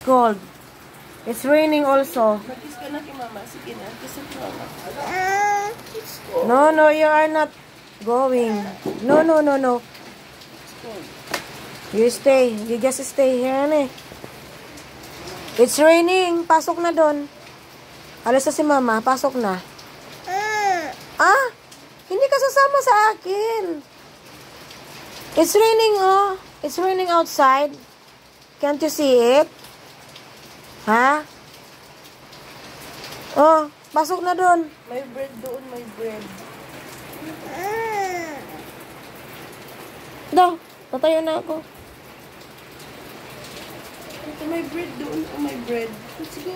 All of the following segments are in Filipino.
cold. It's raining also. Mag-kiss ka na kay mama. Sige na. Kiss kay mama. No, you are not going. No. You stay. You just stay here, ane. It's raining. Pasok na doon. Alis na si mama. Pasok na. Ah? Hindi ka sasama sa akin. It's raining, oh. It's raining outside. Can't you see it? Ha? Oh, pasok na doon. May bread doon, may bread. Do, tatayo na ako. Ito, may bread doon. Oh, may bread. Let's go.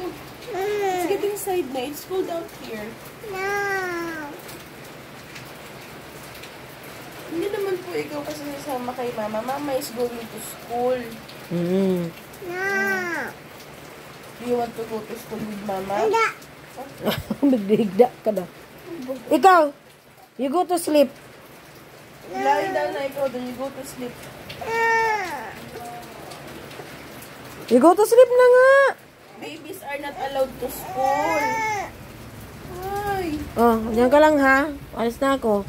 Let's get inside na. It's cold out here. No. Hindi naman po ikaw kasi nasama kay mama. Mama is going to school. No. Do you want to go to school with mama? Magdigda ka na. Ikaw, you go to sleep. Lie down na ikaw, then you go to sleep. You go to sleep na nga. Babies are not allowed to school. Ay. Oh, diyan ka lang ha. Alis na ako.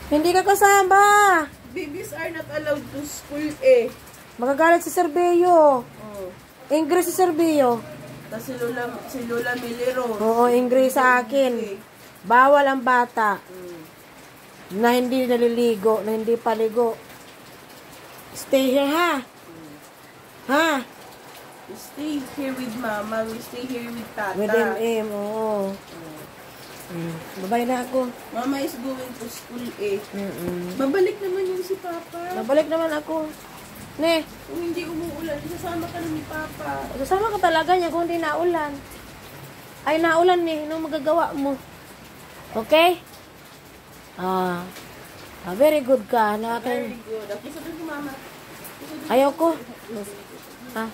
Hindi ka kasama. Babies are not allowed to school eh. Magagalit si Serbeyo. Oh. Ingres si Serbeyo. Tapos si Lola Milero. Oo, Ingres sa akin. Bawal ang bata na hindi naliligo, na hindi paligo. Stay here ha. Ha? We stay here with mama. We stay here with tata. With MM, oo. Babay na ako. Mama is going to school eh. Babalik naman yung si papa. Babalik naman ako. Ne, Kung hindi umuulan, isasama ka na ni papa. kasama ka talaga niya kung hindi naulan. Ay, naulan eh. Anong magagawa mo? Okay? Very good ka. Very good. Okay, sabi ko mama. Ayaw ko. Ha?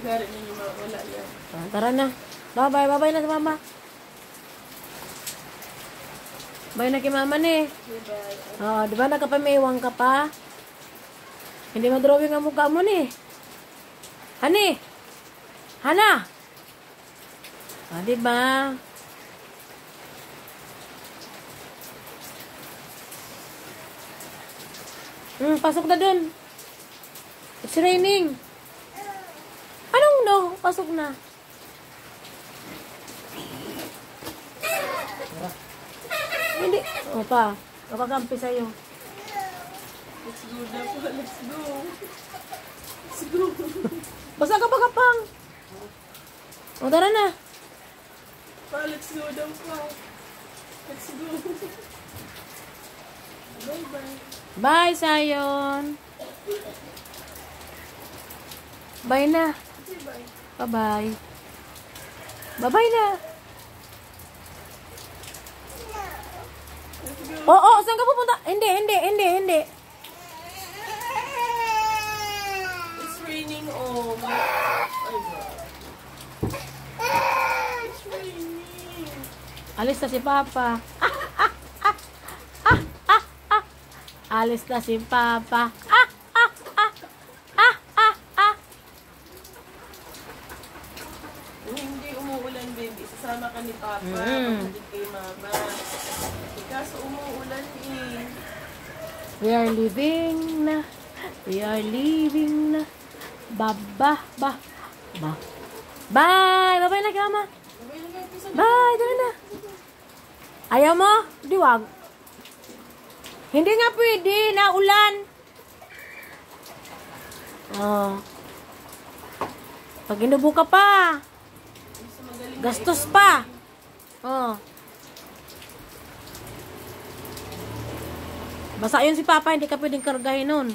Tagarin niyo yung mga wala yan. Tara na. Bye-bye. Bye-bye na sa mama. Bye na kay mama ni. Bye-bye. Di ba nakapamiwang ka pa? Hindi madrawing ang mukha mo ni. Hani? Hana? Di ba? Pasok na dun. It's raining. Anong no? Pasok na. Hindi. O pa. Kapagampi sa'yo. Let's go na po. Let's go. Let's go. Basta ka pa kapang. O tara na. Pa, let's go daw pa. Let's go. Bye-bye. Bye, Sayon. Bye na. Bye-bye. Bye-bye. Bye-bye na. Oo, saan ka pupunta? Hindi. It's raining, oh. Ay, God. It's raining. Alis na si Papa. Alis na si Papa. Kung hindi umuulan, baby, sasama ka ni Papa. Pagdating kay Mama. Kaso umuulan eh. We are leaving na. We are leaving na. Bye. Bye na kama. Bye, dala na. Ayaw mo? Diwag. Hindi nga pwede na ulan. Pag inubo ka pa. Gastos pa. Basta yun si Papa, hindi ka pwedeng kargahin nun.